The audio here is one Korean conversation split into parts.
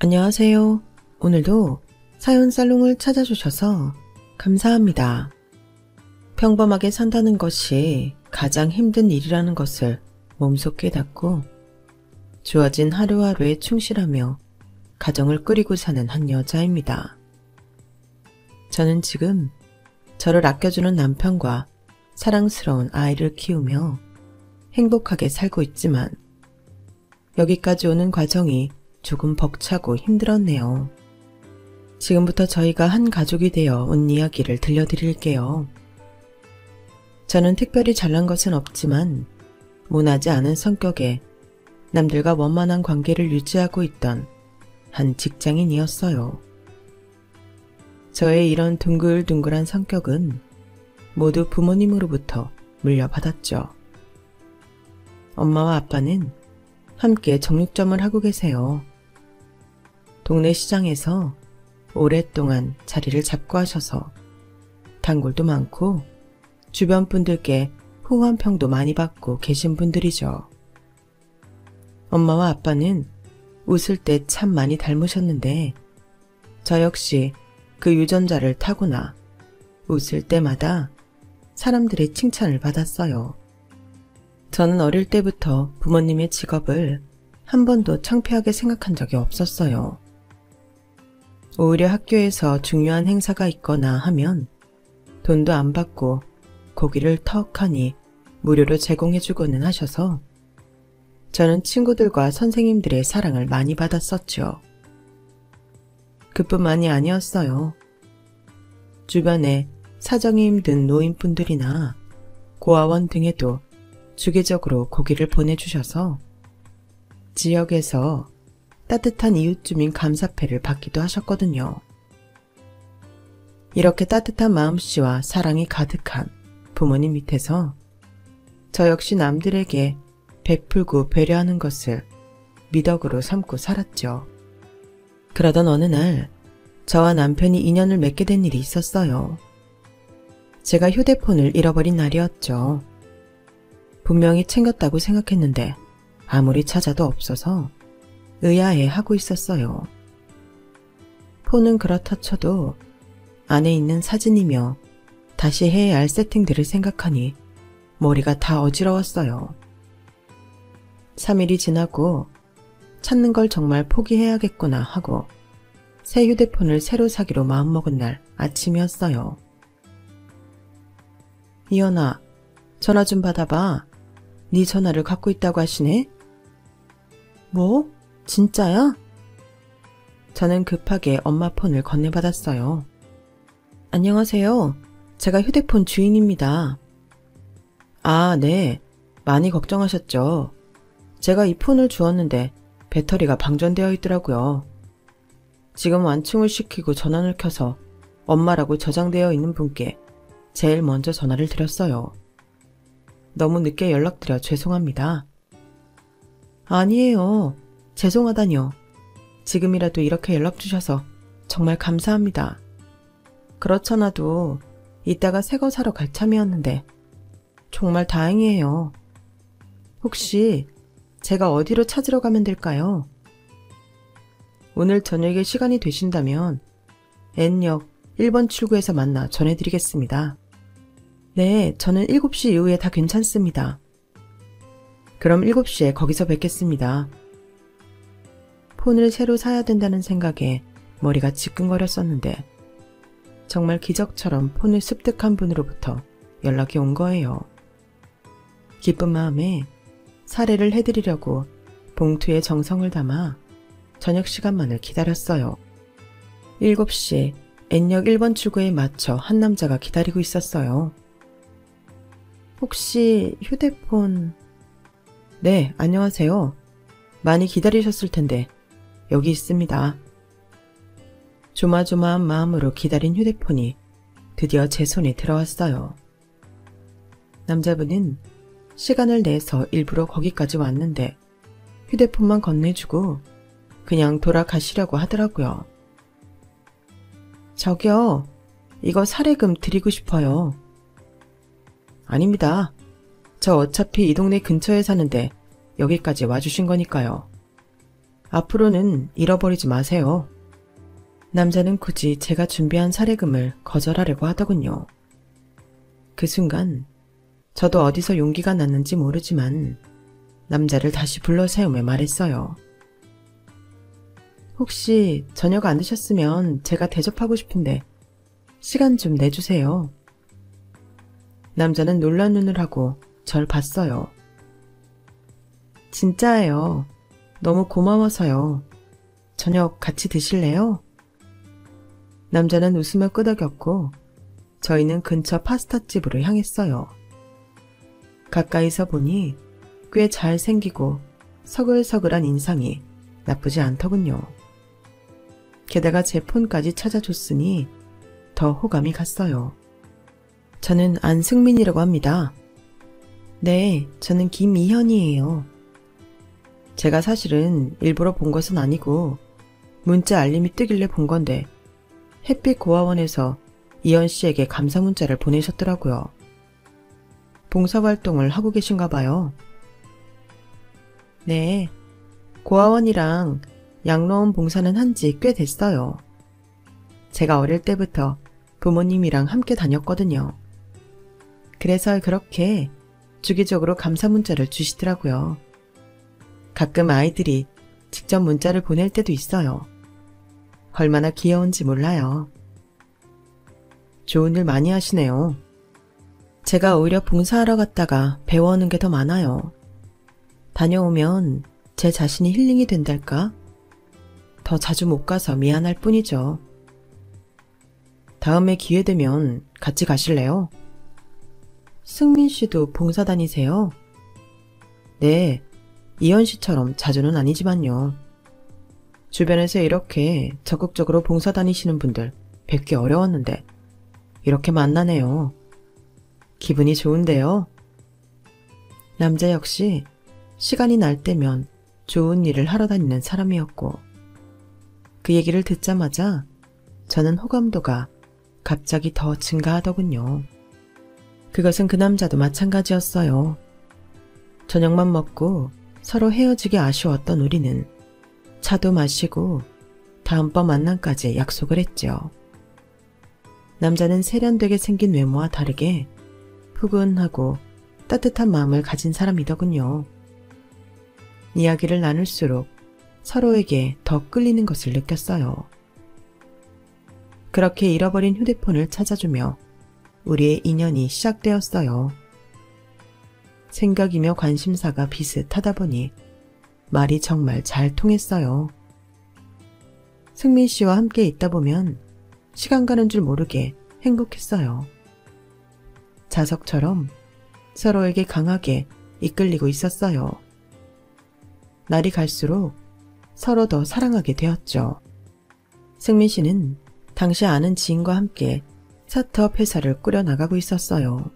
안녕하세요. 오늘도 사연 살롱을 찾아주셔서 감사합니다. 평범하게 산다는 것이 가장 힘든 일이라는 것을 몸소 깨닫고 주어진 하루하루에 충실하며 가정을 꾸리고 사는 한 여자입니다. 저는 지금 저를 아껴주는 남편과 사랑스러운 아이를 키우며 행복하게 살고 있지만 여기까지 오는 과정이 조금 벅차고 힘들었네요. 지금부터 저희가 한 가족이 되어 온 이야기를 들려드릴게요. 저는 특별히 잘난 것은 없지만 모나지 않은 성격에 남들과 원만한 관계를 유지하고 있던 한 직장인이었어요. 저의 이런 둥글둥글한 성격은 모두 부모님으로부터 물려받았죠. 엄마와 아빠는 함께 정육점을 하고 계세요. 동네 시장에서 오랫동안 자리를 잡고 하셔서 단골도 많고 주변 분들께 호환평도 많이 받고 계신 분들이죠. 엄마와 아빠는 웃을 때 참 많이 닮으셨는데 저 역시 그 유전자를 타고나 웃을 때마다 사람들의 칭찬을 받았어요. 저는 어릴 때부터 부모님의 직업을 한 번도 창피하게 생각한 적이 없었어요. 오히려 학교에서 중요한 행사가 있거나 하면 돈도 안 받고 고기를 턱하니 무료로 제공해주고는 하셔서 저는 친구들과 선생님들의 사랑을 많이 받았었죠. 그뿐만이 아니었어요. 주변에 사정이 힘든 노인분들이나 고아원 등에도 주기적으로 고기를 보내주셔서 지역에서 따뜻한 이웃주민 감사패를 받기도 하셨거든요. 이렇게 따뜻한 마음씨와 사랑이 가득한 부모님 밑에서 저 역시 남들에게 베풀고 배려하는 것을 미덕으로 삼고 살았죠. 그러던 어느 날 저와 남편이 인연을 맺게 된 일이 있었어요. 제가 휴대폰을 잃어버린 날이었죠. 분명히 챙겼다고 생각했는데 아무리 찾아도 없어서 의아해 하고 있었어요. 폰은 그렇다 쳐도 안에 있는 사진이며 다시 해야 할 세팅들을 생각하니 머리가 다 어지러웠어요. 3일이 지나고 찾는 걸 정말 포기해야겠구나 하고 새 휴대폰을 새로 사기로 마음먹은 날 아침이었어요. 이연아, 전화 좀 받아봐. 네 전화를 갖고 있다고 하시네? 뭐? 진짜야? 저는 급하게 엄마 폰을 건네받았어요. 안녕하세요. 제가 휴대폰 주인입니다. 아, 네. 많이 걱정하셨죠. 제가 이 폰을 주었는데 배터리가 방전되어 있더라고요. 지금 완충을 시키고 전원을 켜서 엄마라고 저장되어 있는 분께 제일 먼저 전화를 드렸어요. 너무 늦게 연락드려 죄송합니다. 아니에요. 죄송하다니요. 지금이라도 이렇게 연락 주셔서 정말 감사합니다. 그렇잖아도 이따가 새거 사러 갈 참이었는데 정말 다행이에요. 혹시 제가 어디로 찾으러 가면 될까요? 오늘 저녁에 시간이 되신다면 N역 1번 출구에서 만나 전해드리겠습니다. 네, 저는 7시 이후에 다 괜찮습니다. 그럼 7시에 거기서 뵙겠습니다. 폰을 새로 사야 된다는 생각에 머리가 지끈거렸었는데 정말 기적처럼 폰을 습득한 분으로부터 연락이 온 거예요. 기쁜 마음에 사례를 해드리려고 봉투에 정성을 담아 저녁 시간만을 기다렸어요. 7시 N역 1번 출구에 맞춰 한 남자가 기다리고 있었어요. 혹시 휴대폰... 네, 안녕하세요. 많이 기다리셨을 텐데 여기 있습니다. 조마조마한 마음으로 기다린 휴대폰이 드디어 제 손에 들어왔어요. 남자분은 시간을 내서 일부러 거기까지 왔는데 휴대폰만 건네주고 그냥 돌아가시려고 하더라고요. 저기요, 이거 사례금 드리고 싶어요. 아닙니다. 저 어차피 이 동네 근처에 사는데 여기까지 와주신 거니까요. 앞으로는 잃어버리지 마세요. 남자는 굳이 제가 준비한 사례금을 거절하려고 하더군요. 그 순간 저도 어디서 용기가 났는지 모르지만 남자를 다시 불러 세우며 말했어요. 혹시 저녁 안 드셨으면 제가 대접하고 싶은데 시간 좀 내주세요. 남자는 놀란 눈을 하고 절 봤어요. 진짜예요. 너무 고마워서요. 저녁 같이 드실래요? 남자는 웃으며 끄덕였고 저희는 근처 파스타집으로 향했어요. 가까이서 보니 꽤 잘생기고 서글서글한 인상이 나쁘지 않더군요. 게다가 제 폰까지 찾아줬으니 더 호감이 갔어요. 저는 안승민이라고 합니다. 네, 저는 김이현이에요. 제가 사실은 일부러 본 것은 아니고 문자 알림이 뜨길래 본 건데 햇빛 고아원에서 이현 씨에게 감사 문자를 보내셨더라고요. 봉사활동을 하고 계신가 봐요. 네, 고아원이랑 양로원 봉사는 한 지 꽤 됐어요. 제가 어릴 때부터 부모님이랑 함께 다녔거든요. 그래서 그렇게 주기적으로 감사 문자를 주시더라고요. 가끔 아이들이 직접 문자를 보낼 때도 있어요. 얼마나 귀여운지 몰라요. 좋은 일 많이 하시네요. 제가 오히려 봉사하러 갔다가 배워오는 게 더 많아요. 다녀오면 제 자신이 힐링이 된달까? 더 자주 못 가서 미안할 뿐이죠. 다음에 기회 되면 같이 가실래요? 승민 씨도 봉사 다니세요? 네, 이현 씨처럼 자주는 아니지만요. 주변에서 이렇게 적극적으로 봉사 다니시는 분들 뵙기 어려웠는데 이렇게 만나네요. 기분이 좋은데요. 남자 역시 시간이 날 때면 좋은 일을 하러 다니는 사람이었고 그 얘기를 듣자마자 저는 호감도가 갑자기 더 증가하더군요. 그것은 그 남자도 마찬가지였어요. 저녁만 먹고 서로 헤어지기 아쉬웠던 우리는 차도 마시고 다음번 만남까지 약속을 했죠. 남자는 세련되게 생긴 외모와 다르게 푸근하고 따뜻한 마음을 가진 사람이더군요. 이야기를 나눌수록 서로에게 더 끌리는 것을 느꼈어요. 그렇게 잃어버린 휴대폰을 찾아주며 우리의 인연이 시작되었어요. 생각이며 관심사가 비슷하다 보니 말이 정말 잘 통했어요. 승민 씨와 함께 있다 보면 시간 가는 줄 모르게 행복했어요. 자석처럼 서로에게 강하게 이끌리고 있었어요. 날이 갈수록 서로 더 사랑하게 되었죠. 승민 씨는 당시 아는 지인과 함께 스타트업 회사를 꾸려나가고 있었어요.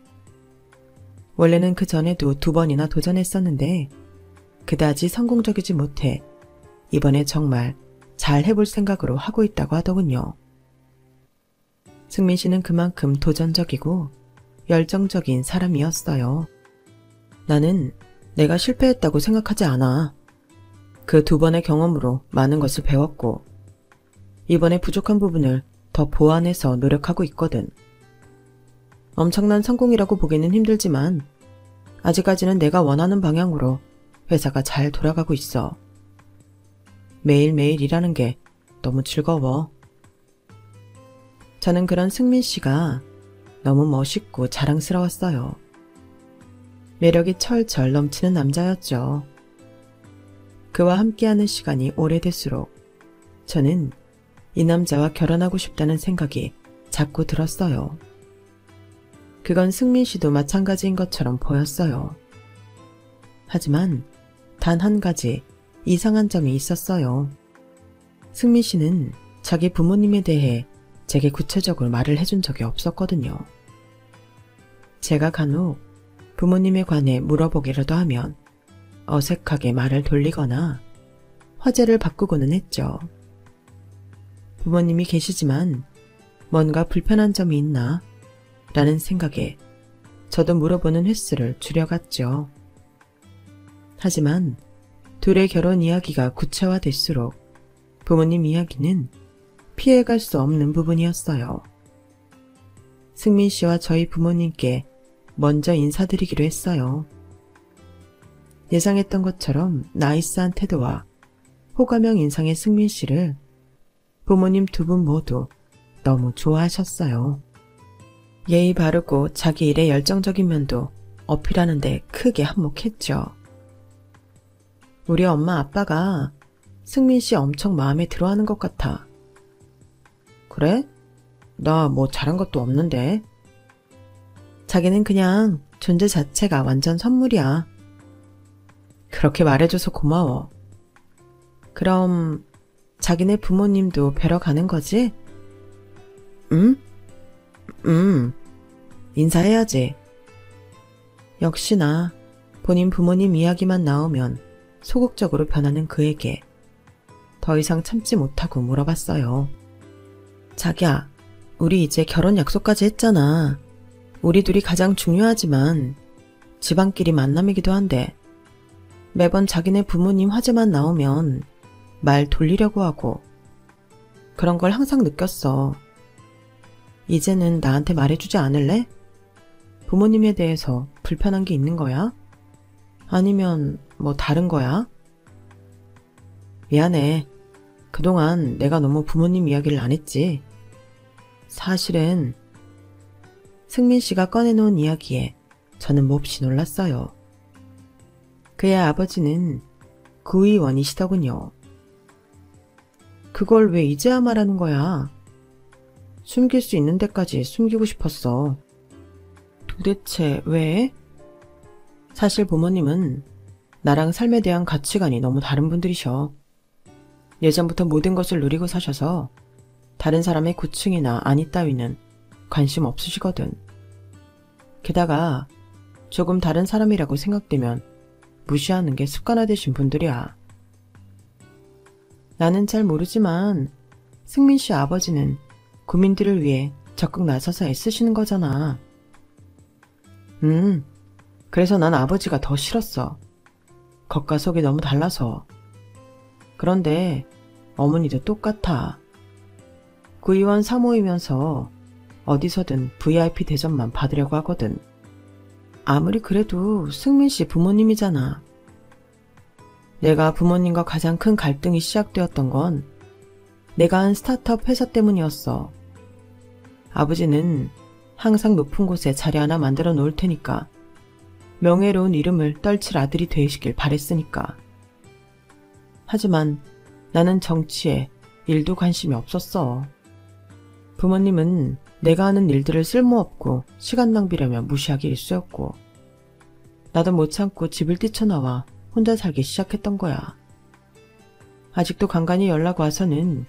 원래는 그 전에도 2번이나 도전했었는데 그다지 성공적이지 못해 이번에 정말 잘 해볼 생각으로 하고 있다고 하더군요. 승민 씨는 그만큼 도전적이고 열정적인 사람이었어요. 나는 내가 실패했다고 생각하지 않아. 그 2번의 경험으로 많은 것을 배웠고 이번에 부족한 부분을 더 보완해서 노력하고 있거든. 엄청난 성공이라고 보기는 힘들지만 아직까지는 내가 원하는 방향으로 회사가 잘 돌아가고 있어. 매일매일 일하는 게 너무 즐거워. 저는 그런 승민 씨가 너무 멋있고 자랑스러웠어요. 매력이 철철 넘치는 남자였죠. 그와 함께하는 시간이 오래될수록 저는 이 남자와 결혼하고 싶다는 생각이 자꾸 들었어요. 그건 승민 씨도 마찬가지인 것처럼 보였어요. 하지만 단 한 가지 이상한 점이 있었어요. 승민 씨는 자기 부모님에 대해 제게 구체적으로 말을 해준 적이 없었거든요. 제가 간혹 부모님에 관해 물어보기라도 하면 어색하게 말을 돌리거나 화제를 바꾸고는 했죠. 부모님이 계시지만 뭔가 불편한 점이 있나? 라는 생각에 저도 물어보는 횟수를 줄여갔죠. 하지만 둘의 결혼 이야기가 구체화될수록 부모님 이야기는 피해갈 수 없는 부분이었어요. 승민 씨와 저희 부모님께 먼저 인사드리기로 했어요. 예상했던 것처럼 나이스한 태도와 호감형 인상의 승민 씨를 부모님 두 분 모두 너무 좋아하셨어요. 예의 바르고 자기 일에 열정적인 면도 어필하는데 크게 한몫했죠. 우리 엄마 아빠가 승민 씨 엄청 마음에 들어하는 것 같아. 그래? 나 뭐 잘한 것도 없는데. 자기는 그냥 존재 자체가 완전 선물이야. 그렇게 말해줘서 고마워. 그럼 자기네 부모님도 뵈러 가는 거지? 응? 인사해야지. 역시나 본인 부모님 이야기만 나오면 소극적으로 변하는 그에게 더 이상 참지 못하고 물어봤어요. 자기야, 우리 이제 결혼 약속까지 했잖아. 우리 둘이 가장 중요하지만 집안끼리 만남이기도 한데 매번 자기네 부모님 화제만 나오면 말 돌리려고 하고 그런 걸 항상 느꼈어. 이제는 나한테 말해주지 않을래? 부모님에 대해서 불편한 게 있는 거야? 아니면 뭐 다른 거야? 미안해. 그동안 내가 너무 부모님 이야기를 안 했지. 사실은 승민 씨가 꺼내놓은 이야기에 저는 몹시 놀랐어요. 그의 아버지는 구의원이시더군요. 그걸 왜 이제야 말하는 거야? 숨길 수 있는 데까지 숨기고 싶었어. 도대체 왜? 사실 부모님은 나랑 삶에 대한 가치관이 너무 다른 분들이셔. 예전부터 모든 것을 누리고 사셔서 다른 사람의 고충이나 안위 따위는 관심 없으시거든. 게다가 조금 다른 사람이라고 생각되면 무시하는 게 습관화되신 분들이야. 나는 잘 모르지만 승민 씨 아버지는 구민들을 위해 적극 나서서 애쓰시는 거잖아. 그래서 난 아버지가 더 싫었어. 겉과 속이 너무 달라서. 그런데 어머니도 똑같아. 구의원 사모이면서 어디서든 VIP 대접만 받으려고 하거든. 아무리 그래도 승민 씨 부모님이잖아. 내가 부모님과 가장 큰 갈등이 시작되었던 건 내가 한 스타트업 회사 때문이었어. 아버지는 항상 높은 곳에 자리 하나 만들어 놓을 테니까 명예로운 이름을 떨칠 아들이 되시길 바랬으니까. 하지만 나는 정치에 일도 관심이 없었어. 부모님은 내가 하는 일들을 쓸모없고 시간 낭비라며 무시하기 일쑤였고 나도 못 참고 집을 뛰쳐나와 혼자 살기 시작했던 거야. 아직도 간간히 연락 와서는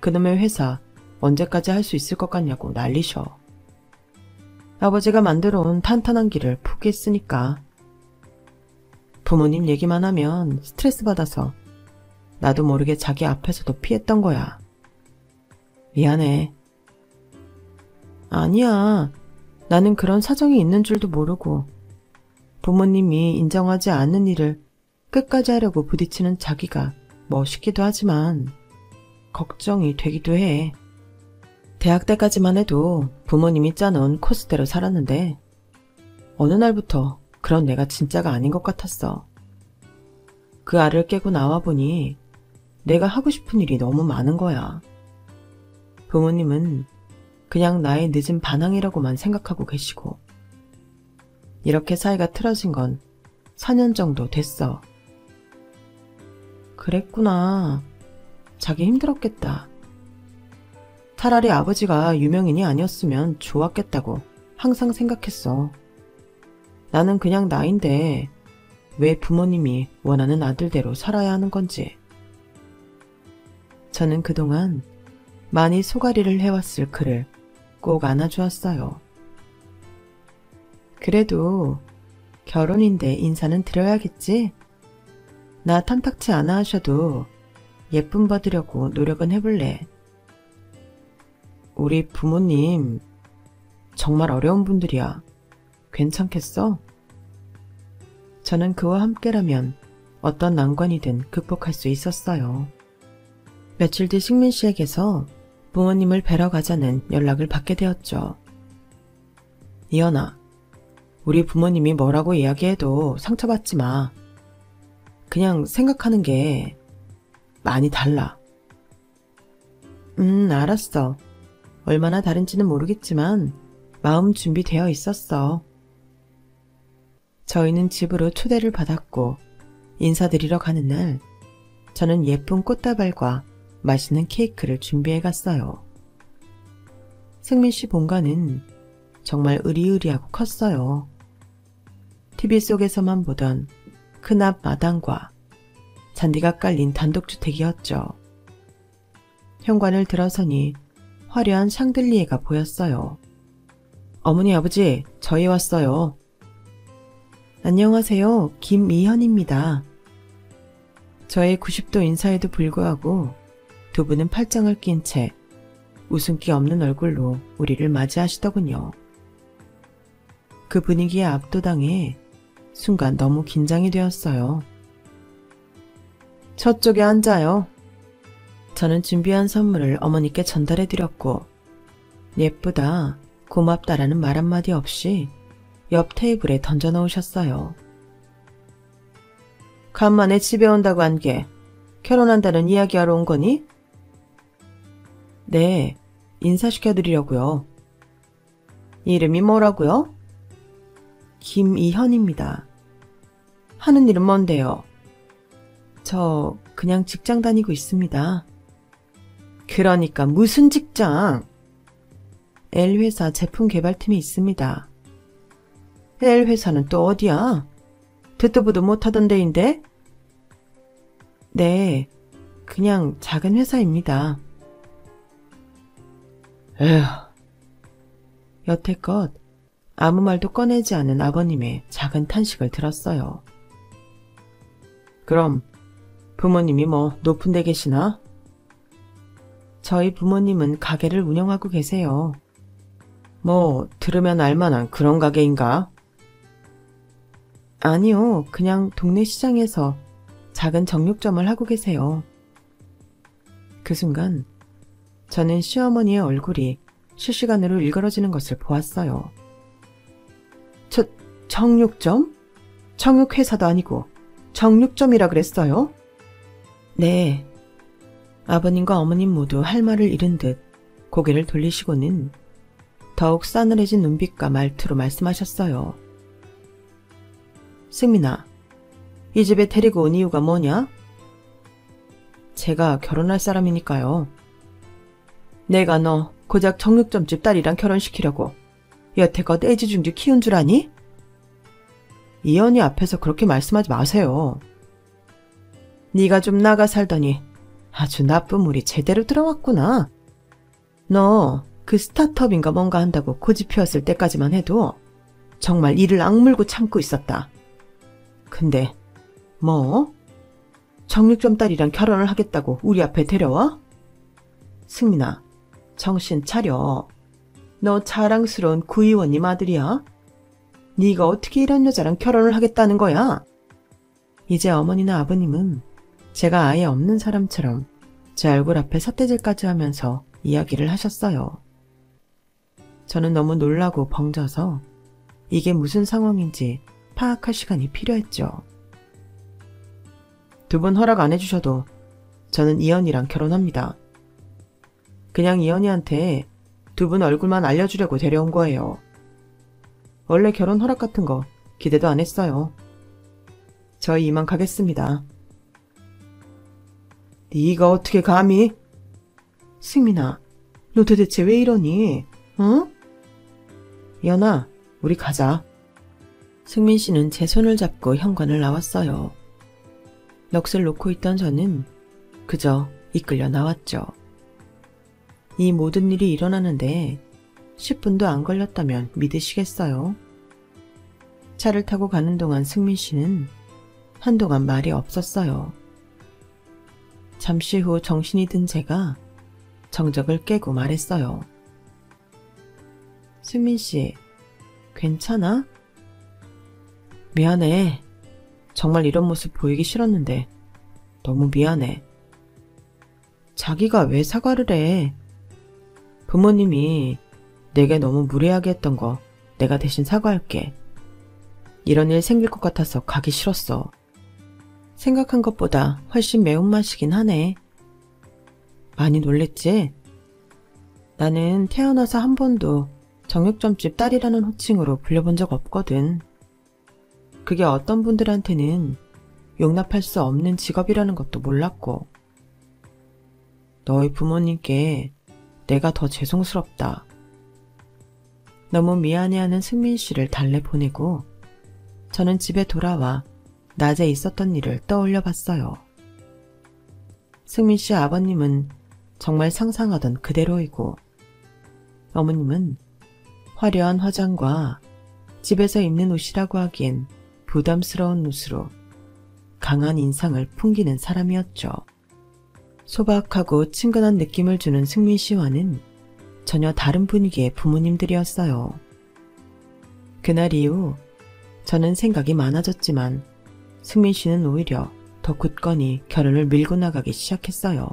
그놈의 회사 언제까지 할 수 있을 것 같냐고 난리셔. 아버지가 만들어온 탄탄한 길을 포기했으니까. 부모님 얘기만 하면 스트레스 받아서 나도 모르게 자기 앞에서도 피했던 거야. 미안해. 아니야. 나는 그런 사정이 있는 줄도 모르고 부모님이 인정하지 않는 일을 끝까지 하려고 부딪히는 자기가 멋있기도 하지만 걱정이 되기도 해. 대학 때까지만 해도 부모님이 짜놓은 코스대로 살았는데 어느 날부터 그런 내가 진짜가 아닌 것 같았어. 그 알을 깨고 나와보니 내가 하고 싶은 일이 너무 많은 거야. 부모님은 그냥 나의 늦은 반항이라고만 생각하고 계시고 이렇게 사이가 틀어진 건 4년 정도 됐어. 그랬구나. 자기 힘들었겠다. 차라리 아버지가 유명인이 아니었으면 좋았겠다고 항상 생각했어. 나는 그냥 나인데 왜 부모님이 원하는 아들대로 살아야 하는 건지. 저는 그동안 많이 소가리를 해왔을 그를 꼭 안아주었어요. 그래도 결혼인데 인사는 드려야겠지? 나 탐탁치 않아 하셔도 예쁨 받으려고 노력은 해볼래. 우리 부모님 정말 어려운 분들이야. 괜찮겠어? 저는 그와 함께라면 어떤 난관이든 극복할 수 있었어요. 며칠 뒤 승민 씨에게서 부모님을 뵈러 가자는 연락을 받게 되었죠. 이현아, 우리 부모님이 뭐라고 이야기해도 상처받지 마. 그냥 생각하는 게 많이 달라. 알았어. 얼마나 다른지는 모르겠지만 마음 준비되어 있었어. 저희는 집으로 초대를 받았고 인사드리러 가는 날 저는 예쁜 꽃다발과 맛있는 케이크를 준비해 갔어요. 승민 씨 본가는 정말 으리으리하고 컸어요. TV 속에서만 보던 큰 앞 마당과 잔디가 깔린 단독주택이었죠. 현관을 들어서니 화려한 샹들리에가 보였어요. 어머니 아버지, 저희 왔어요. 안녕하세요. 김미현입니다. 저의 90도 인사에도 불구하고 두 분은 팔짱을 낀 채 웃음기 없는 얼굴로 우리를 맞이하시더군요. 그 분위기에 압도당해 순간 너무 긴장이 되었어요. 저쪽에 앉아요. 저는 준비한 선물을 어머니께 전달해드렸고 예쁘다, 고맙다라는 말 한마디 없이 옆 테이블에 던져놓으셨어요. 간만에 집에 온다고 한 게 결혼한다는 이야기하러 온 거니? 네, 인사시켜드리려고요. 이름이 뭐라고요? 김이현입니다. 하는 일은 뭔데요? 저 그냥 직장 다니고 있습니다. 그러니까 무슨 직장? L회사 제품개발팀이 있습니다. L회사는 또 어디야? 듣도 보도 못하던 데인데? 네, 그냥 작은 회사입니다. 에휴. 여태껏 아무 말도 꺼내지 않은 아버님의 작은 탄식을 들었어요. 그럼 부모님이 뭐 높은 데 계시나? 저희 부모님은 가게를 운영하고 계세요. 뭐 들으면 알만한 그런 가게인가? 아니요, 그냥 동네 시장에서 작은 정육점을 하고 계세요. 그 순간 저는 시어머니의 얼굴이 실시간으로 일그러지는 것을 보았어요. 정육점? 정육회사도 아니고 정육점이라 그랬어요? 네. 아버님과 어머님 모두 할 말을 잃은 듯 고개를 돌리시고는 더욱 싸늘해진 눈빛과 말투로 말씀하셨어요. 승민아, 이 집에 데리고 온 이유가 뭐냐? 제가 결혼할 사람이니까요. 내가 너 고작 정육점집 딸이랑 결혼시키려고 여태껏 애지중지 키운 줄 아니? 이현이 앞에서 그렇게 말씀하지 마세요. 네가 좀 나가 살더니 아주 나쁜 물이 제대로 들어왔구나. 너 그 스타트업인가 뭔가 한다고 고집 피웠을 때까지만 해도 정말 이를 악물고 참고 있었다. 근데 뭐? 정육점 딸이랑 결혼을 하겠다고 우리 앞에 데려와? 승민아, 정신 차려. 너 자랑스러운 구의원님 아들이야? 네가 어떻게 이런 여자랑 결혼을 하겠다는 거야? 이제 어머니나 아버님은 제가 아예 없는 사람처럼 제 얼굴 앞에 삿대질까지 하면서 이야기를 하셨어요. 저는 너무 놀라고 벙져서 이게 무슨 상황인지 파악할 시간이 필요했죠. 두 분 허락 안 해주셔도 저는 이현이랑 결혼합니다. 그냥 이현이한테 두 분 얼굴만 알려주려고 데려온 거예요. 원래 결혼 허락 같은 거 기대도 안 했어요. 저희 이만 가겠습니다. 네가 어떻게 감히? 승민아, 너 도대체 왜 이러니? 응? 연아, 우리 가자. 승민 씨는 제 손을 잡고 현관을 나왔어요. 넋을 놓고 있던 저는 그저 이끌려 나왔죠. 이 모든 일이 일어나는데 10분도 안 걸렸다면 믿으시겠어요? 차를 타고 가는 동안 승민 씨는 한동안 말이 없었어요. 잠시 후 정신이 든 제가 정적을 깨고 말했어요. 승민 씨, 괜찮아? 미안해. 정말 이런 모습 보이기 싫었는데 너무 미안해. 자기가 왜 사과를 해? 부모님이 내게 너무 무례하게 했던 거 내가 대신 사과할게. 이런 일 생길 것 같아서 가기 싫었어. 생각한 것보다 훨씬 매운맛이긴 하네. 많이 놀랬지? 나는 태어나서 한 번도 정육점집 딸이라는 호칭으로 불려본 적 없거든. 그게 어떤 분들한테는 용납할 수 없는 직업이라는 것도 몰랐고. 너희 부모님께 내가 더 죄송스럽다. 너무 미안해하는 승민 씨를 달래보내고 저는 집에 돌아와 낮에 있었던 일을 떠올려 봤어요. 승민 씨 아버님은 정말 상상하던 그대로이고 어머님은 화려한 화장과 집에서 입는 옷이라고 하기엔 부담스러운 옷으로 강한 인상을 풍기는 사람이었죠. 소박하고 친근한 느낌을 주는 승민 씨와는 전혀 다른 분위기의 부모님들이었어요. 그날 이후 저는 생각이 많아졌지만 승민 씨는 오히려 더 굳건히 결혼을 밀고 나가기 시작했어요.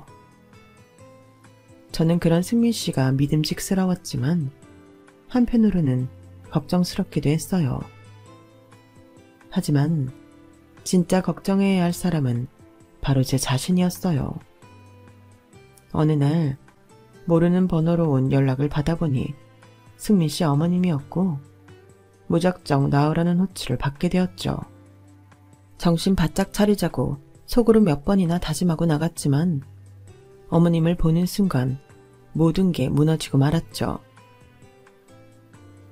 저는 그런 승민 씨가 믿음직스러웠지만 한편으로는 걱정스럽기도 했어요. 하지만 진짜 걱정해야 할 사람은 바로 제 자신이었어요. 어느 날 모르는 번호로 온 연락을 받아보니 승민 씨 어머님이었고 무작정 나오라는 호출을 받게 되었죠. 정신 바짝 차리자고 속으로 몇 번이나 다짐하고 나갔지만 어머님을 보는 순간 모든 게 무너지고 말았죠.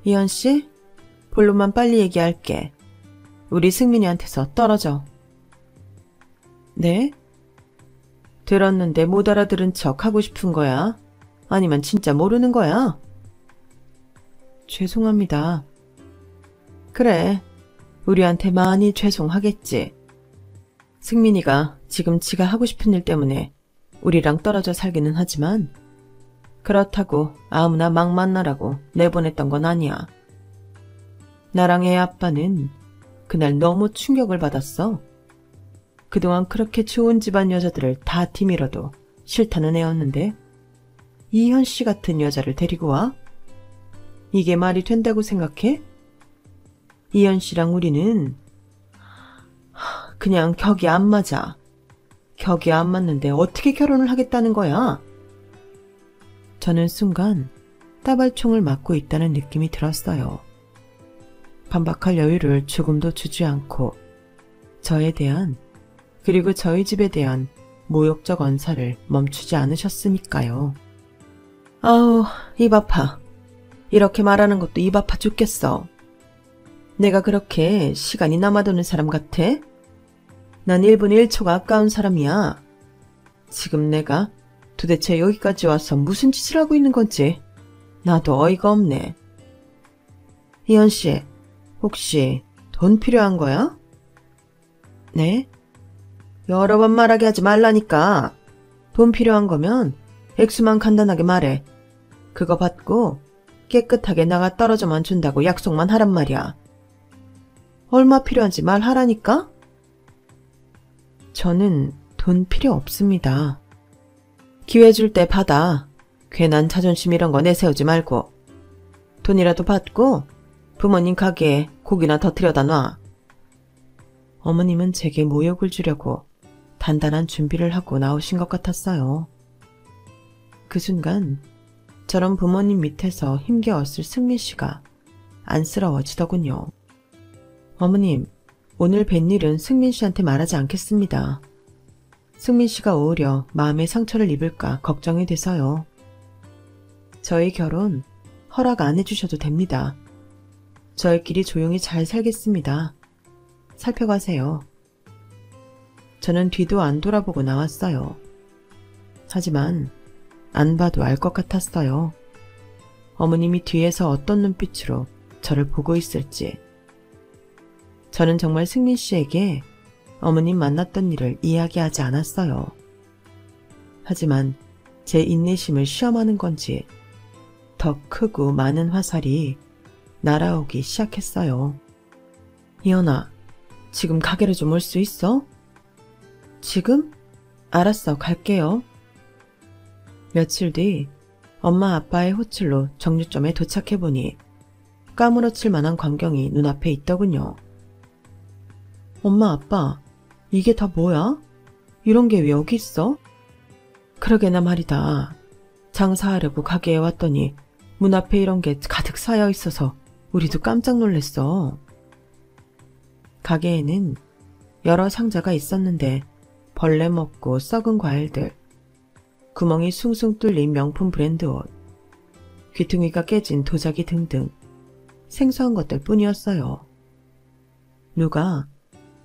이현 씨, 본론만 빨리 얘기할게. 우리 승민이한테서 떨어져. 네? 들었는데 못 알아들은 척 하고 싶은 거야? 아니면 진짜 모르는 거야? 죄송합니다. 그래, 우리한테 많이 죄송하겠지. 승민이가 지금 지가 하고 싶은 일 때문에 우리랑 떨어져 살기는 하지만 그렇다고 아무나 막 만나라고 내보냈던 건 아니야. 나랑 애 아빠는 그날 너무 충격을 받았어. 그동안 그렇게 좋은 집안 여자들을 다 뒤밀어도 싫다는 애였는데 이현 씨 같은 여자를 데리고 와? 이게 말이 된다고 생각해? 이현 씨랑 우리는 그냥 격이 안 맞아. 격이 안 맞는데 어떻게 결혼을 하겠다는 거야? 저는 순간 따발총을 맞고 있다는 느낌이 들었어요. 반박할 여유를 조금도 주지 않고 저에 대한 그리고 저희 집에 대한 모욕적 언사를 멈추지 않으셨으니까요. 아우, 입 아파. 이렇게 말하는 것도 입 아파 죽겠어. 내가 그렇게 시간이 남아도는 사람 같아? 난 1분 1초가 아까운 사람이야. 지금 내가 도대체 여기까지 와서 무슨 짓을 하고 있는 건지 나도 어이가 없네. 희연 씨, 혹시 돈 필요한 거야? 네? 여러 번 말하게 하지 말라니까. 돈 필요한 거면 액수만 간단하게 말해. 그거 받고 깨끗하게 나가 떨어져만 준다고 약속만 하란 말이야. 얼마 필요한지 말하라니까? 저는 돈 필요 없습니다. 기회 줄 때 받아. 괜한 자존심 이런 거 내세우지 말고. 돈이라도 받고 부모님 가게에 고기나 더 들여다 놔. 어머님은 제게 모욕을 주려고 단단한 준비를 하고 나오신 것 같았어요. 그 순간 저런 부모님 밑에서 힘겨웠을 승민 씨가 안쓰러워지더군요. 어머님, 오늘 뵌일은 승민 씨한테 말하지 않겠습니다. 승민 씨가 오히려 마음의 상처를 입을까 걱정이 돼서요. 저희 결혼 허락 안 해주셔도 됩니다. 저희끼리 조용히 잘 살겠습니다. 살펴가세요. 저는 뒤도 안 돌아보고 나왔어요. 하지만 안 봐도 알 것 같았어요. 어머님이 뒤에서 어떤 눈빛으로 저를 보고 있을지. 저는 정말 승민 씨에게 어머님 만났던 일을 이야기하지 않았어요. 하지만 제 인내심을 시험하는 건지 더 크고 많은 화살이 날아오기 시작했어요. 이현아, 지금 가게로 좀 올 수 있어? 지금? 알았어, 갈게요. 며칠 뒤 엄마 아빠의 호출로 정류점에 도착해보니 까무러칠 만한 광경이 눈앞에 있더군요. 엄마 아빠, 이게 다 뭐야? 이런 게 왜 여기 있어? 그러게나 말이다. 장사하려고 가게에 왔더니 문 앞에 이런 게 가득 쌓여 있어서 우리도 깜짝 놀랐어. 가게에는 여러 상자가 있었는데 벌레 먹고 썩은 과일들, 구멍이 숭숭 뚫린 명품 브랜드 옷, 귀퉁이가 깨진 도자기 등등 생소한 것들 뿐이었어요. 누가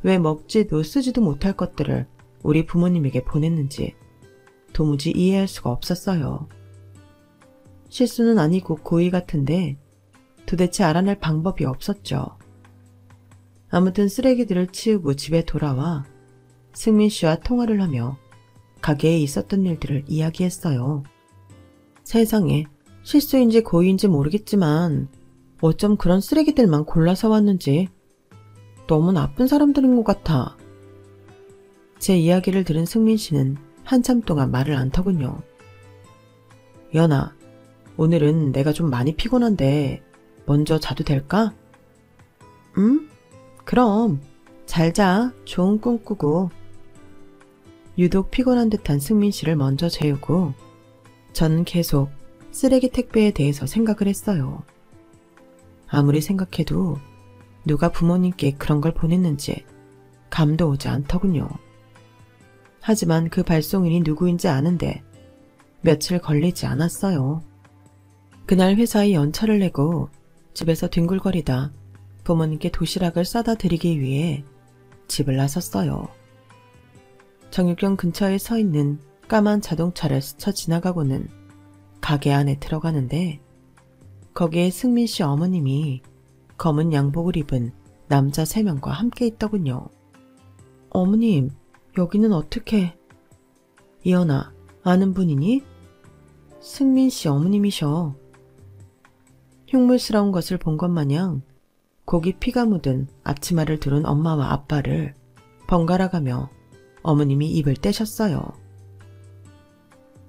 왜 먹지도 쓰지도 못할 것들을 우리 부모님에게 보냈는지 도무지 이해할 수가 없었어요. 실수는 아니고 고의 같은데 도대체 알아낼 방법이 없었죠. 아무튼 쓰레기들을 치우고 집에 돌아와 승민 씨와 통화를 하며 가게에 있었던 일들을 이야기했어요. 세상에, 실수인지 고의인지 모르겠지만 어쩜 그런 쓰레기들만 골라서 왔는지 너무 나쁜 사람들인 것 같아. 제 이야기를 들은 승민 씨는 한참 동안 말을 안 터군요. 연아, 오늘은 내가 좀 많이 피곤한데 먼저 자도 될까? 응? 그럼 잘 자. 좋은 꿈 꾸고. 유독 피곤한 듯한 승민 씨를 먼저 재우고 저는 계속 쓰레기 택배에 대해서 생각을 했어요. 아무리 생각해도 누가 부모님께 그런 걸 보냈는지 감도 오지 않더군요. 하지만 그 발송인이 누구인지 아는데 며칠 걸리지 않았어요. 그날 회사에 연차를 내고 집에서 뒹굴거리다 부모님께 도시락을 싸다 드리기 위해 집을 나섰어요. 정육점 근처에 서 있는 까만 자동차를 스쳐 지나가고는 가게 안에 들어가는데 거기에 승민 씨 어머님이 검은 양복을 입은 남자 3명과 함께 있더군요. 어머님, 여기는 어떻게... 이연아, 아는 분이니? 승민 씨 어머님이셔. 흉물스러운 것을 본 것 마냥 고기 피가 묻은 앞치마를 두른 엄마와 아빠를 번갈아가며 어머님이 입을 떼셨어요.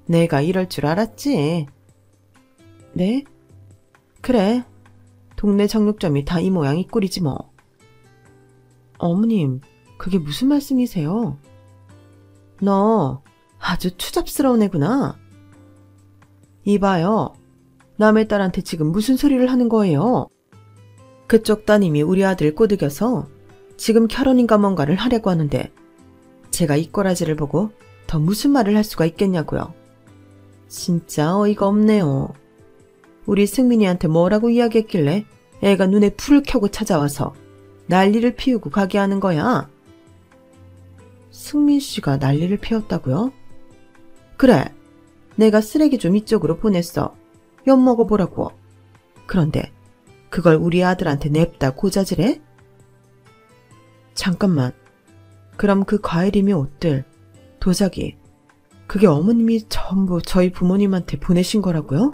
내가 이럴 줄 알았지. 네? 그래, 동네 정육점이 다 이 모양 이 꼴이지 뭐. 어머님, 그게 무슨 말씀이세요? 너 아주 추잡스러운 애구나. 이봐요, 남의 딸한테 지금 무슨 소리를 하는 거예요? 그쪽 따님이 우리 아들 꼬드겨서 지금 결혼인가 뭔가를 하려고 하는데 제가 이 꼬라지를 보고 더 무슨 말을 할 수가 있겠냐고요. 진짜 어이가 없네요. 우리 승민이한테 뭐라고 이야기했길래 애가 눈에 불을 켜고 찾아와서 난리를 피우고 가게 하는 거야. 승민 씨가 난리를 피웠다고요? 그래, 내가 쓰레기 좀 이쪽으로 보냈어. 엿 먹어보라고. 그런데 그걸 우리 아들한테 냅다 고자질해? 잠깐만, 그럼 그 과일이며 옷들, 도자기, 그게 어머님이 전부 저희 부모님한테 보내신 거라고요?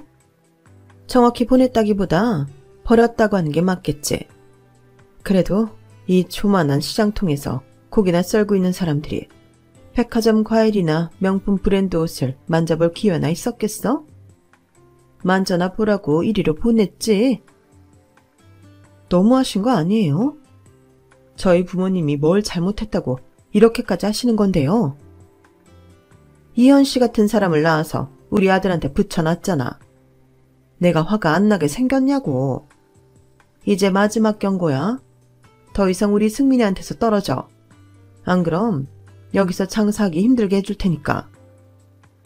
정확히 보냈다기보다 버렸다고 하는 게 맞겠지. 그래도 이 조만한 시장통에서 고기나 썰고 있는 사람들이 백화점 과일이나 명품 브랜드 옷을 만져볼 기회나 있었겠어? 만져나 보라고 이리로 보냈지. 너무하신 거 아니에요? 저희 부모님이 뭘 잘못했다고 이렇게까지 하시는 건데요. 이현 씨 같은 사람을 낳아서 우리 아들한테 붙여놨잖아. 내가 화가 안 나게 생겼냐고. 이제 마지막 경고야. 더 이상 우리 승민이한테서 떨어져. 안 그럼 여기서 장사하기 힘들게 해줄 테니까.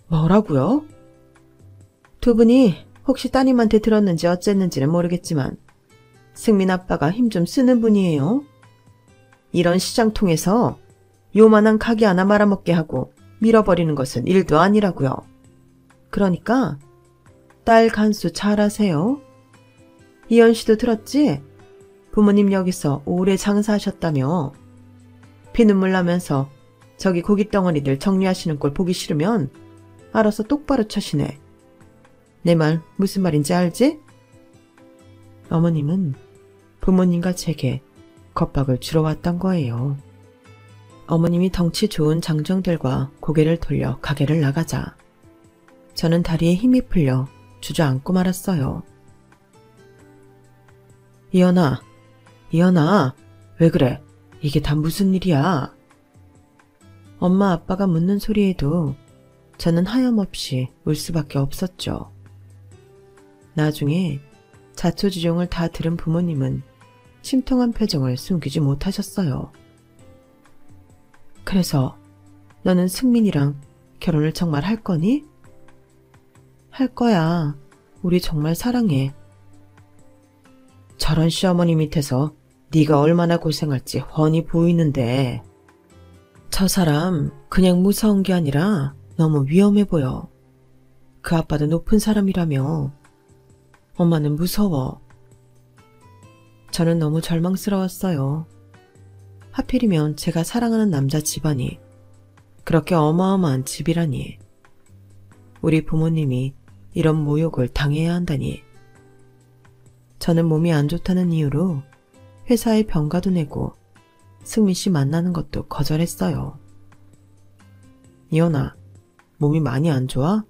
뭐라고요? 두 분이 혹시 따님한테 들었는지 어쨌는지는 모르겠지만 승민 아빠가 힘 좀 쓰는 분이에요. 이런 시장통에서 요만한 가게 하나 말아먹게 하고 밀어버리는 것은 일도 아니라고요. 그러니까 딸 간수 잘하세요. 이현 씨도 들었지? 부모님 여기서 오래 장사하셨다며. 피눈물 나면서 저기 고깃덩어리들 정리하시는 꼴 보기 싫으면 알아서 똑바로 처시네. 내 말 무슨 말인지 알지? 어머님은 부모님과 제게 겁박을 주러 왔던 거예요. 어머님이 덩치 좋은 장정들과 고개를 돌려 가게를 나가자 저는 다리에 힘이 풀려 주저앉고 말았어요. 이연아, 이연아, 왜 그래? 이게 다 무슨 일이야? 엄마 아빠가 묻는 소리에도 저는 하염없이 울 수밖에 없었죠. 나중에 자초지종을 다 들은 부모님은 심통한 표정을 숨기지 못하셨어요. 그래서 너는 승민이랑 결혼을 정말 할 거니? 할 거야. 우리 정말 사랑해. 저런 시어머니 밑에서 네가 얼마나 고생할지 훤히 보이는데 저 사람 그냥 무서운 게 아니라 너무 위험해 보여. 그 아빠도 높은 사람이라며. 엄마는 무서워. 저는 너무 절망스러웠어요. 하필이면 제가 사랑하는 남자 집안이 그렇게 어마어마한 집이라니. 우리 부모님이 이런 모욕을 당해야 한다니. 저는 몸이 안 좋다는 이유로 회사에 병가도 내고 승민 씨 만나는 것도 거절했어요. 이연아, 몸이 많이 안 좋아?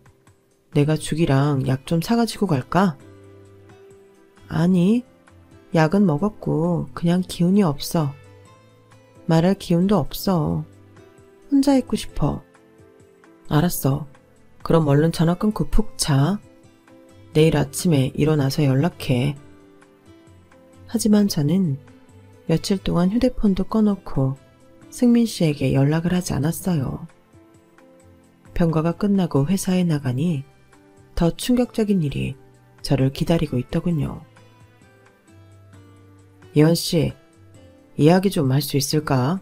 내가 죽이랑 약 좀 사가지고 갈까? 아니, 약은 먹었고 그냥 기운이 없어. 말할 기운도 없어. 혼자 있고 싶어. 알았어. 그럼 얼른 전화 끊고 푹 자. 내일 아침에 일어나서 연락해. 하지만 저는 며칠 동안 휴대폰도 꺼놓고 승민 씨에게 연락을 하지 않았어요. 병가가 끝나고 회사에 나가니 더 충격적인 일이 저를 기다리고 있더군요. 예원 씨, 이야기 좀 할 수 있을까?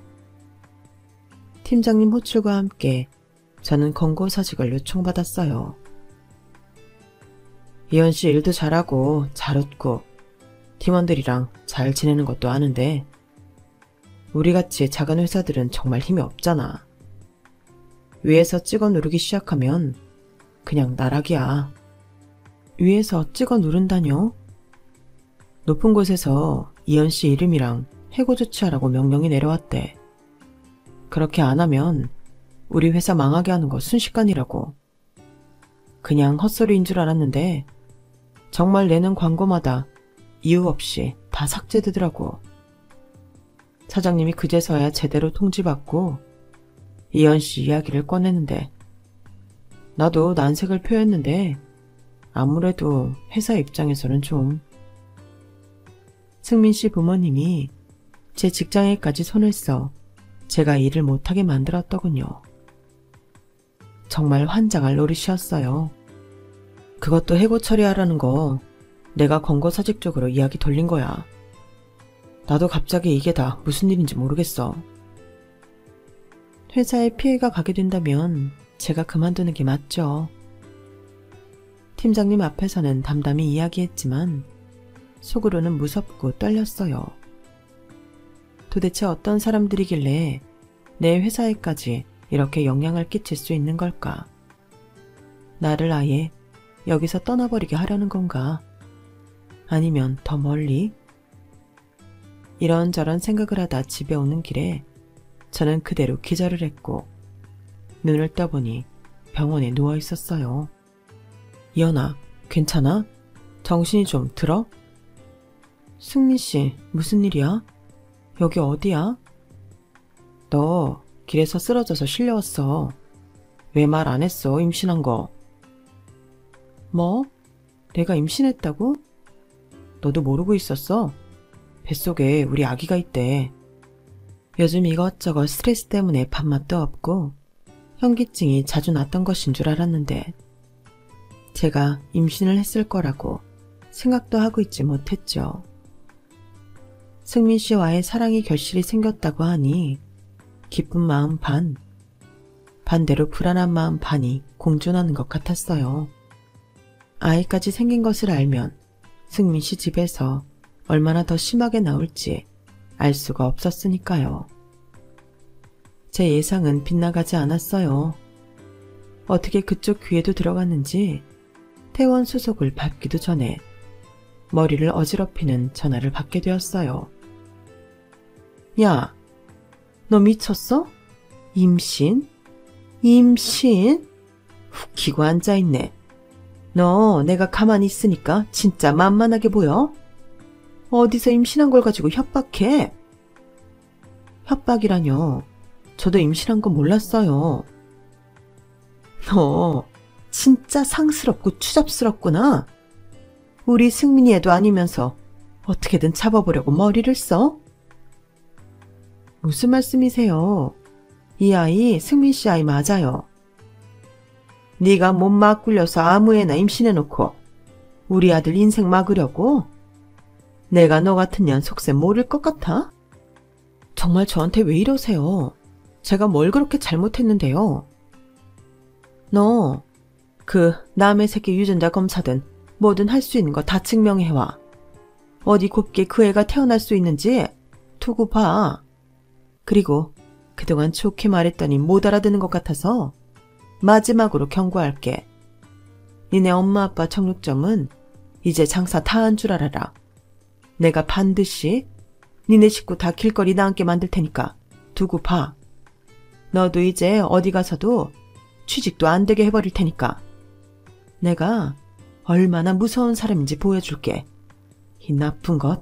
팀장님 호출과 함께 저는 권고사직을 요청받았어요. 예원 씨 일도 잘하고 잘 웃고 팀원들이랑 잘 지내는 것도 아는데 우리같이 작은 회사들은 정말 힘이 없잖아. 위에서 찍어 누르기 시작하면 그냥 나락이야. 위에서 찍어 누른다뇨? 높은 곳에서 이연 씨 이름이랑 해고 조치하라고 명령이 내려왔대. 그렇게 안 하면 우리 회사 망하게 하는 거 순식간이라고. 그냥 헛소리인 줄 알았는데 정말 내는 광고마다 이유 없이 다 삭제되더라고. 사장님이 그제서야 제대로 통지받고 이연 씨 이야기를 꺼내는데 나도 난색을 표했는데 아무래도 회사 입장에서는 좀. 승민 씨 부모님이 제 직장에까지 손을 써 제가 일을 못하게 만들었더군요. 정말 환장할 노릇이었어요. 그것도 해고 처리하라는 거 내가 권고사직적으로 이야기 돌린 거야. 나도 갑자기 이게 다 무슨 일인지 모르겠어. 회사에 피해가 가게 된다면 제가 그만두는 게 맞죠. 팀장님 앞에서는 담담히 이야기했지만 속으로는 무섭고 떨렸어요. 도대체 어떤 사람들이길래 내 회사에까지 이렇게 영향을 끼칠 수 있는 걸까? 나를 아예 여기서 떠나버리게 하려는 건가? 아니면 더 멀리? 이런저런 생각을 하다 집에 오는 길에 저는 그대로 기절을 했고 눈을 떠보니 병원에 누워 있었어요. 이연아, 괜찮아? 정신이 좀 들어? 승민 씨, 무슨 일이야? 여기 어디야? 너 길에서 쓰러져서 실려왔어. 왜 말 안 했어, 임신한 거? 뭐? 내가 임신했다고? 너도 모르고 있었어? 뱃속에 우리 아기가 있대. 요즘 이것저것 스트레스 때문에 밥맛도 없고 현기증이 자주 났던 것인 줄 알았는데 제가 임신을 했을 거라고 생각도 하고 있지 못했죠. 승민 씨와의 사랑의 결실이 생겼다고 하니 기쁜 마음 반, 반대로 불안한 마음 반이 공존하는 것 같았어요. 아이까지 생긴 것을 알면 승민 씨 집에서 얼마나 더 심하게 나올지 알 수가 없었으니까요. 제 예상은 빗나가지 않았어요. 어떻게 그쪽 귀에도 들어갔는지 퇴원 수속을 밟기도 전에 머리를 어지럽히는 전화를 받게 되었어요. 야, 너 미쳤어? 임신? 임신? 훅히고 앉아있네. 너 내가 가만히 있으니까 진짜 만만하게 보여? 어디서 임신한 걸 가지고 협박해? 협박이라뇨. 저도 임신한 거 몰랐어요. 너 진짜 상스럽고 추잡스럽구나. 우리 승민이 애도 아니면서 어떻게든 잡아보려고 머리를 써? 무슨 말씀이세요? 이 아이 승민 씨 아이 맞아요. 네가 몸 막 굴려서 아무 애나 임신해놓고 우리 아들 인생 막으려고? 내가 너 같은 년 속셈 모를 것 같아? 정말 저한테 왜 이러세요? 제가 뭘 그렇게 잘못했는데요? 너 그 남의 새끼 유전자 검사든 뭐든 할 수 있는 거 다 증명해와. 어디 곱게 그 애가 태어날 수 있는지 두고 봐. 그리고 그동안 좋게 말했더니 못 알아듣는 것 같아서 마지막으로 경고할게. 니네 엄마 아빠 정육점은 이제 장사 다 한 줄 알아라. 내가 반드시 니네 식구 다 길거리 나앉게 만들 테니까 두고 봐. 너도 이제 어디 가서도 취직도 안 되게 해버릴 테니까 내가 얼마나 무서운 사람인지 보여줄게. 이 나쁜 것.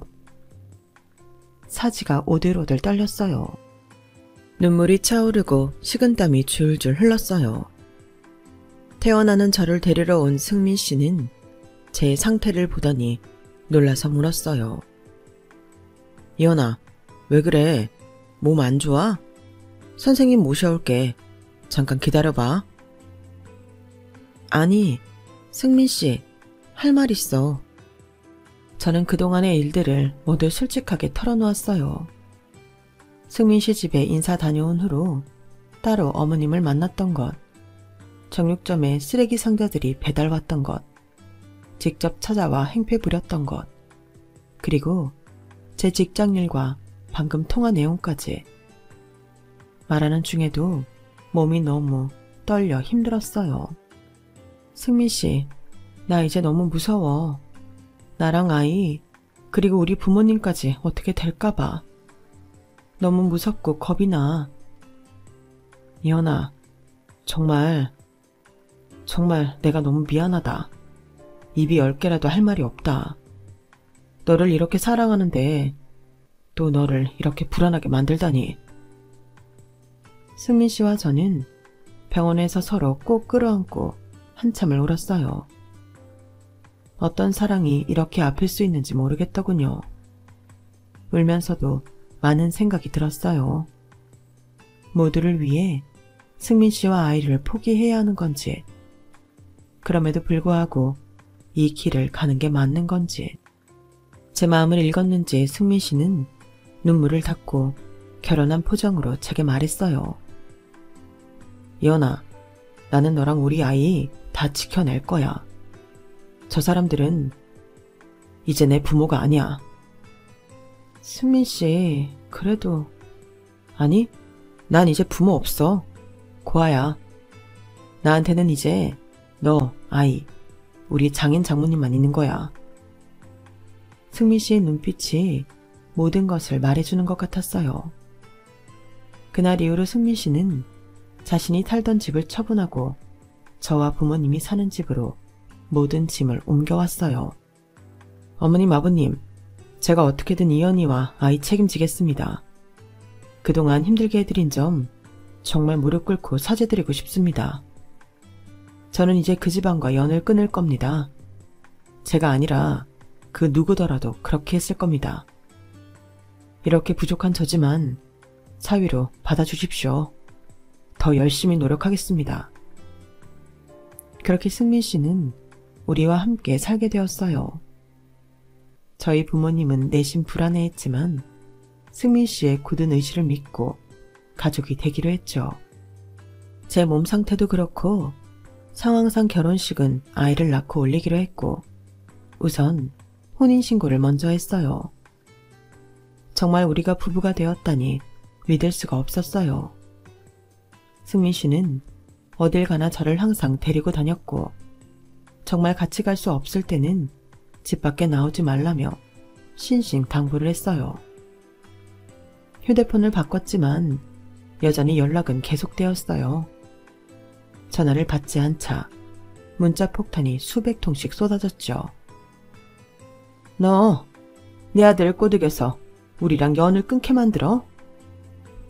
사지가 오들오들 떨렸어요. 눈물이 차오르고 식은땀이 줄줄 흘렀어요. 태어나는 저를 데리러 온 승민 씨는 제 상태를 보더니 놀라서 물었어요. 이현아, 왜 그래? 몸 안 좋아? 선생님 모셔올게. 잠깐 기다려봐. 아니, 승민 씨, 할 말 있어. 저는 그동안의 일들을 모두 솔직하게 털어놓았어요. 승민 씨 집에 인사 다녀온 후로 따로 어머님을 만났던 것, 정육점에 쓰레기 상자들이 배달 왔던 것, 직접 찾아와 행패 부렸던 것, 그리고 제 직장일과 방금 통화 내용까지. 말하는 중에도 몸이 너무 떨려 힘들었어요. 승민 씨, 나 이제 너무 무서워. 나랑 아이, 그리고 우리 부모님까지 어떻게 될까봐. 너무 무섭고 겁이 나. 이현아, 정말 내가 너무 미안하다. 입이 10개라도 할 말이 없다. 너를 이렇게 사랑하는데 또 너를 이렇게 불안하게 만들다니. 승민 씨와 저는 병원에서 서로 꼭 끌어안고 한참을 울었어요. 어떤 사랑이 이렇게 아플 수 있는지 모르겠더군요. 울면서도 많은 생각이 들었어요. 모두를 위해 승민 씨와 아이를 포기해야 하는 건지, 그럼에도 불구하고 이 길을 가는 게 맞는 건지. 제 마음을 읽었는지 승민 씨는 눈물을 닦고 결연한 표정으로 제게 말했어요. 이현아, 나는 너랑 우리 아이 다 지켜낼 거야. 저 사람들은 이제 내 부모가 아니야. 승민 씨, 그래도... 아니, 난 이제 부모 없어. 고아야. 나한테는 이제 너, 아이, 우리 장인 장모님만 있는 거야. 승민 씨의 눈빛이 모든 것을 말해주는 것 같았어요. 그날 이후로 승민 씨는 자신이 살던 집을 처분하고 저와 부모님이 사는 집으로 모든 짐을 옮겨왔어요. 어머님, 아버님, 제가 어떻게든 이현이와 아이 책임지겠습니다. 그동안 힘들게 해드린 점 정말 무릎 꿇고 사죄드리고 싶습니다. 저는 이제 그 집안과 연을 끊을 겁니다. 제가 아니라 그 누구더라도 그렇게 했을 겁니다. 이렇게 부족한 저지만 사위로 받아주십시오. 더 열심히 노력하겠습니다. 그렇게 승민 씨는 우리와 함께 살게 되었어요. 저희 부모님은 내심 불안해했지만 승민 씨의 굳은 의지를 믿고 가족이 되기로 했죠. 제 몸 상태도 그렇고 상황상 결혼식은 아이를 낳고 올리기로 했고 우선 혼인신고를 먼저 했어요. 정말 우리가 부부가 되었다니 믿을 수가 없었어요. 승민 씨는 어딜 가나 저를 항상 데리고 다녔고 정말 같이 갈 수 없을 때는 집 밖에 나오지 말라며 신신당부를 했어요. 휴대폰을 바꿨지만 여전히 연락은 계속되었어요. 전화를 받지 않자 문자 폭탄이 수백 통씩 쏟아졌죠. 너, 내 아들 꼬드겨서 우리랑 연을 끊게 만들어?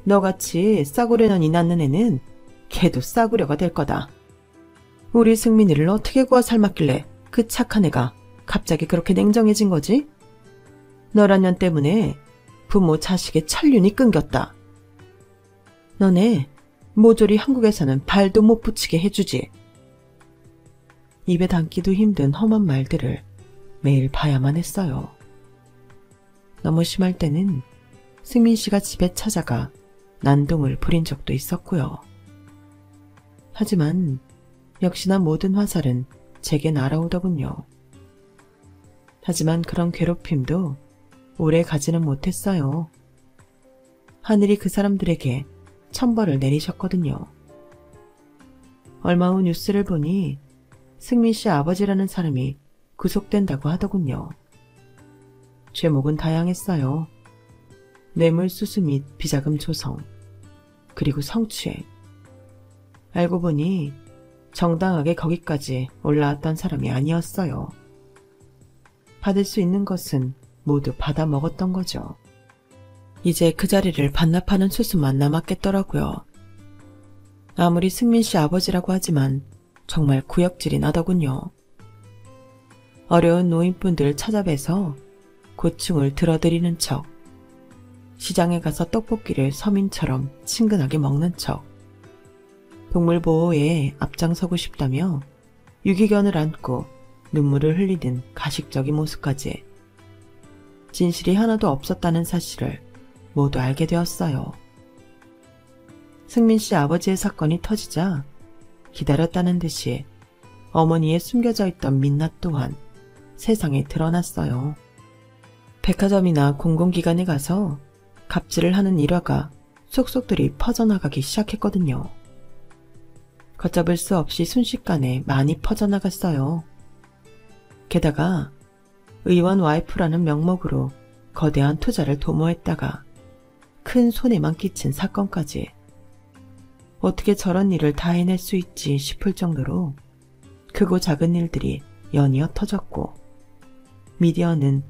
너같이 싸구려년이 낳는 애는 걔도 싸구려가 될 거다. 우리 승민이를 어떻게 구워 삶았길래 그 착한 애가 갑자기 그렇게 냉정해진 거지? 너란 년 때문에 부모 자식의 천륜이 끊겼다. 너네 모조리 한국에서는 발도 못 붙이게 해주지. 입에 담기도 힘든 험한 말들을 매일 봐야만 했어요. 너무 심할 때는 승민 씨가 집에 찾아가 난동을 부린 적도 있었고요. 하지만 역시나 모든 화살은 제게 날아오더군요. 하지만 그런 괴롭힘도 오래 가지는 못했어요. 하늘이 그 사람들에게 천벌을 내리셨거든요. 얼마 후 뉴스를 보니 승민 씨 아버지라는 사람이 구속된다고 하더군요. 죄목은 다양했어요. 뇌물수수 및 비자금 조성, 그리고 성추행. 알고 보니 정당하게 거기까지 올라왔던 사람이 아니었어요. 받을 수 있는 것은 모두 받아 먹었던 거죠. 이제 그 자리를 반납하는 수수만 남았겠더라고요. 아무리 승민 씨 아버지라고 하지만 정말 구역질이 나더군요. 어려운 노인분들 찾아뵈서 고충을 들어드리는 척, 시장에 가서 떡볶이를 서민처럼 친근하게 먹는 척, 동물보호에 앞장서고 싶다며 유기견을 안고 눈물을 흘리는 가식적인 모습까지 진실이 하나도 없었다는 사실을 모두 알게 되었어요. 승민 씨 아버지의 사건이 터지자 기다렸다는 듯이 어머니의 숨겨져 있던 민낯 또한 세상에 드러났어요. 백화점이나 공공기관에 가서 갑질을 하는 일화가 속속들이 퍼져나가기 시작했거든요. 걷잡을 수 없이 순식간에 많이 퍼져나갔어요. 게다가 의원 와이프라는 명목으로 거대한 투자를 도모했다가 큰 손해만 끼친 사건까지. 어떻게 저런 일을 다 해낼 수 있지 싶을 정도로 크고 작은 일들이 연이어 터졌고 미디어는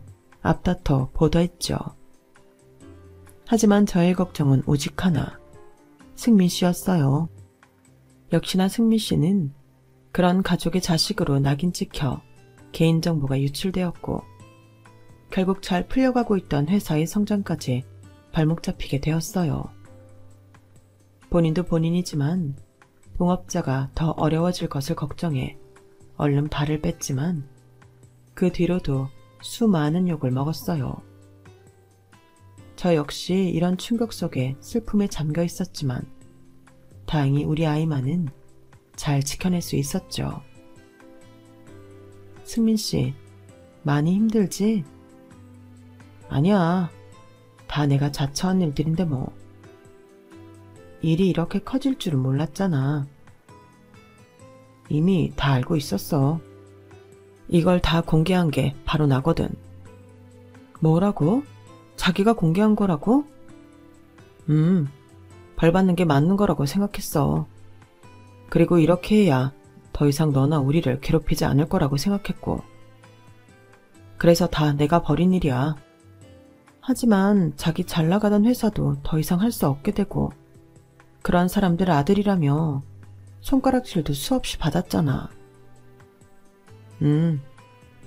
앞다퉈 보도했죠. 하지만 저의 걱정은 오직 하나, 승민 씨였어요. 역시나 승민 씨는 그런 가족의 자식으로 낙인 찍혀 개인정보가 유출되었고 결국 잘 풀려가고 있던 회사의 성장까지 발목 잡히게 되었어요. 본인도 본인이지만 동업자가 더 어려워질 것을 걱정해 얼른 발을 뺐지만 그 뒤로도 수많은 욕을 먹었어요. 저 역시 이런 충격 속에 슬픔에 잠겨 있었지만 다행히 우리 아이만은 잘 지켜낼 수 있었죠. 승민 씨, 많이 힘들지? 아니야. 다 내가 자처한 일들인데 뭐. 일이 이렇게 커질 줄은 몰랐잖아. 이미 다 알고 있었어. 이걸 다 공개한 게 바로 나거든. 뭐라고? 자기가 공개한 거라고? 벌 받는 게 맞는 거라고 생각했어. 그리고 이렇게 해야 더 이상 너나 우리를 괴롭히지 않을 거라고 생각했고. 그래서 다 내가 벌인 일이야. 하지만 자기 잘 나가던 회사도 더 이상 할 수 없게 되고 그런 사람들 아들이라며 손가락질도 수없이 받았잖아.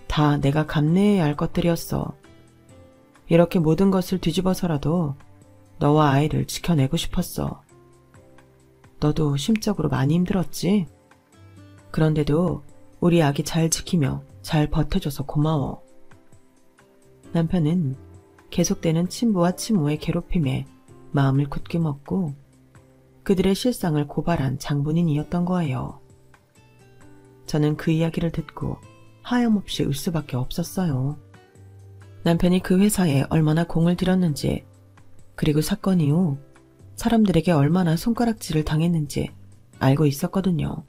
다 내가 감내해야 할 것들이었어. 이렇게 모든 것을 뒤집어서라도 너와 아이를 지켜내고 싶었어. 너도 심적으로 많이 힘들었지? 그런데도 우리 아기 잘 지키며 잘 버텨줘서 고마워. 남편은 계속되는 친부와 친모의 괴롭힘에 마음을 굳게 먹고 그들의 실상을 고발한 장본인이었던 거예요. 저는 그 이야기를 듣고 하염없이 울 수밖에 없었어요. 남편이 그 회사에 얼마나 공을 들였는지, 그리고 사건 이후 사람들에게 얼마나 손가락질을 당했는지 알고 있었거든요.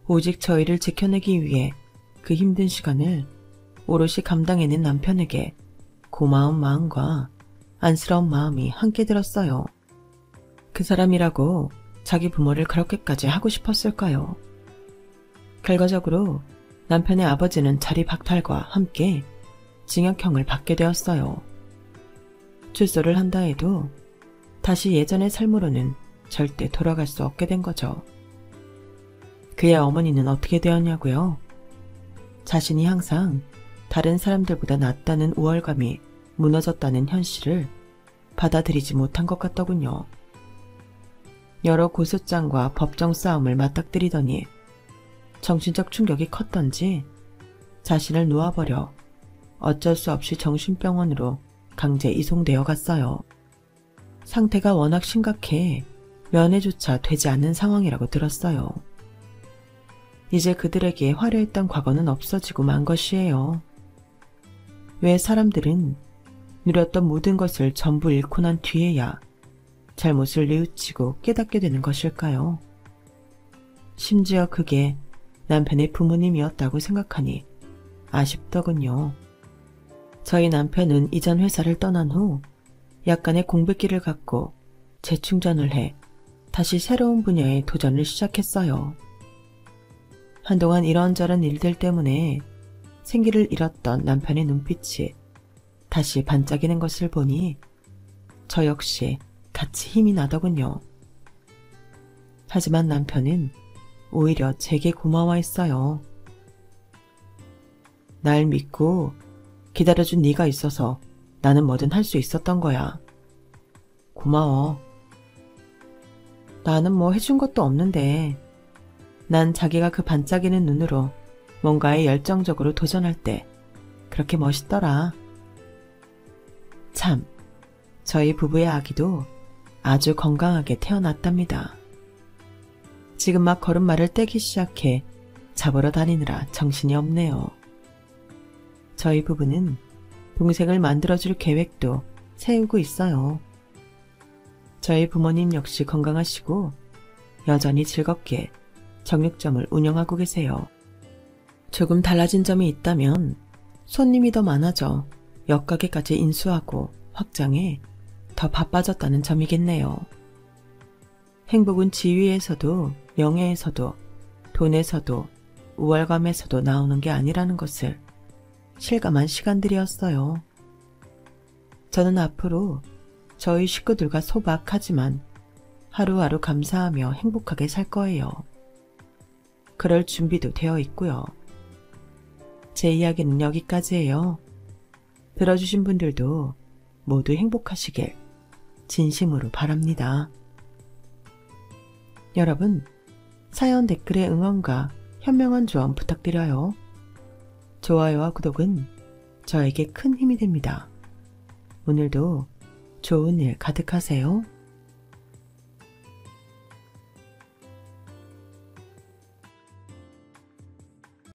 오직 저희를 지켜내기 위해 그 힘든 시간을 오롯이 감당해낸 남편에게 고마운 마음과 안쓰러운 마음이 함께 들었어요. 그 사람이라고 자기 부모를 그렇게까지 하고 싶었을까요? 결과적으로 남편의 아버지는 자리 박탈과 함께 징역형을 받게 되었어요. 출소를 한다 해도 다시 예전의 삶으로는 절대 돌아갈 수 없게 된 거죠. 그의 어머니는 어떻게 되었냐고요? 자신이 항상 다른 사람들보다 낫다는 우월감이 무너졌다는 현실을 받아들이지 못한 것 같더군요. 여러 고소장과 법정 싸움을 맞닥뜨리더니 정신적 충격이 컸던지 자신을 놓아버려 어쩔 수 없이 정신병원으로 강제 이송되어 갔어요. 상태가 워낙 심각해 면회조차 되지 않는 상황이라고 들었어요. 이제 그들에게 화려했던 과거는 없어지고 만 것이에요. 왜 사람들은 누렸던 모든 것을 전부 잃고 난 뒤에야 잘못을 뉘우치고 깨닫게 되는 것일까요? 심지어 그게 남편의 부모님이었다고 생각하니 아쉽더군요. 저희 남편은 이전 회사를 떠난 후 약간의 공백기를 갖고 재충전을 해 다시 새로운 분야에 도전을 시작했어요. 한동안 이런저런 일들 때문에 생기를 잃었던 남편의 눈빛이 다시 반짝이는 것을 보니 저 역시 같이 힘이 나더군요. 하지만 남편은 오히려 제게 고마워했어요. 날 믿고 기다려준 네가 있어서 나는 뭐든 할 수 있었던 거야. 고마워. 나는 뭐 해준 것도 없는데 난 자기가 그 반짝이는 눈으로 뭔가에 열정적으로 도전할 때 그렇게 멋있더라. 참, 저희 부부의 아기도 아주 건강하게 태어났답니다. 지금 막 걸음마를 떼기 시작해 잡으러 다니느라 정신이 없네요. 저희 부부는 동생을 만들어줄 계획도 세우고 있어요. 저희 부모님 역시 건강하시고 여전히 즐겁게 정육점을 운영하고 계세요. 조금 달라진 점이 있다면 손님이 더 많아져 옆가게까지 인수하고 확장해 더 바빠졌다는 점이겠네요. 행복은 지위에서도 명예에서도 돈에서도 우월감에서도 나오는 게 아니라는 것을 실감한 시간들이었어요. 저는 앞으로 저희 식구들과 소박하지만 하루하루 감사하며 행복하게 살 거예요. 그럴 준비도 되어 있고요. 제 이야기는 여기까지예요. 들어주신 분들도 모두 행복하시길 진심으로 바랍니다. 여러분, 사연 댓글의 응원과 현명한 조언 부탁드려요. 좋아요와 구독은 저에게 큰 힘이 됩니다. 오늘도 좋은 일 가득하세요.